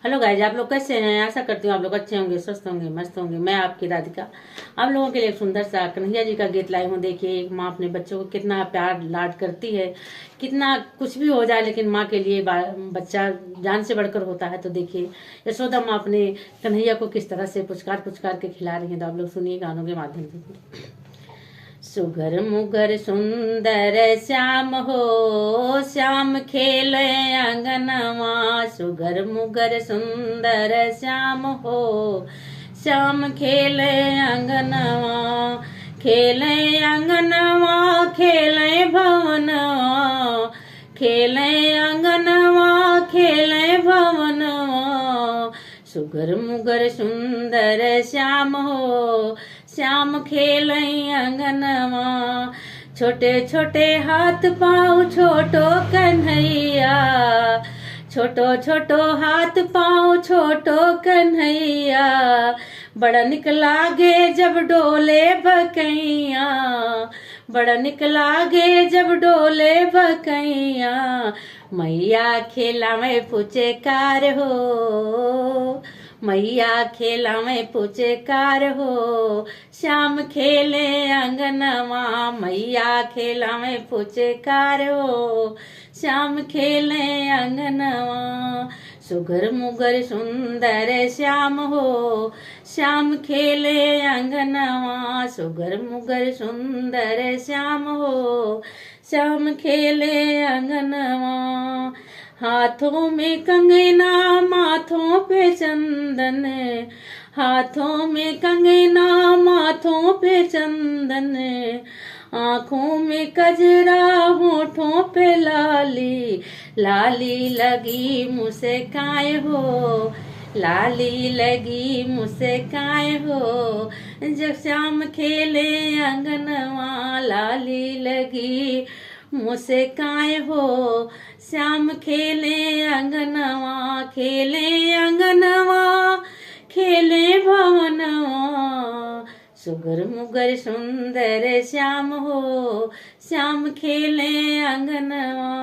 Hello guys, आप लोग कैसे हैं? आशा करती हूँ आप लोग अच्छे होंगे, स्वस्थ होंगे, मस्त होंगे। मैं आपकी राधिका आप लोगों के लिए एक सुंदर सा कन्हैया जी का गीत लाई हूँ। देखिए, एक माँ अपने बच्चों को कितना प्यार लाड करती है। कितना कुछ भी हो जाए लेकिन माँ के लिए बच्चा जान से बढ़कर होता है। तो देखिए, यशोदा माँ अपने कन्हैया को किस तरह से पुचकार पुचकार के खिला रही है। तो आप लोग सुनिए गानों के माध्यम से। सुगर मुगर सुंदर श्याम हो, श्याम खेले अंगनवा। सुगर मुगर सुंदर श्याम हो, श्याम खेले अंगनवा। खेले अंगनवा खेले भवनवा, खेले अंगनवा खेले भवनवा। सुगर मुगर सुंदर श्याम हो, श्याम खेले अंगनवा। छोटे छोटे हाथ पाँव छोटो कन्हैया, छोटो छोटो हाथ पाँव छोटो कन्हैया। बड़ा निक लागे जब डोले बकैया, बड़ा निक लागे जब डोले बकैया। मैया खेला में पूछे कार हो, मैया खेला में पूछे कार हो। श्याम खेले अंगनवा, मैया खेला में पूछे कार हो। श्याम खेले अंगनवा। सुगर मुगर सुंदर श्याम हो, श्याम खेले अंगनवा। सुगर मुगर सुंदर श्याम हो, श्याम खेले अंगनवा। हाथों में कंगना माथों पे चंदन, हाथों में कंगना माथों पे चंदन। आँखों में कजरा होठों पे लाली, लाली लगी मुस्काए हो, लाली लगी मुस्काए हो। जब श्याम खेले अंगनवा, लाली लगी मुस्काए हो। श्याम खेले अंगनवा, खेले अंगनवा खेले भवनवा। सुगर मुगर सुंदर श्याम हो, श्याम खेले अंगनवा।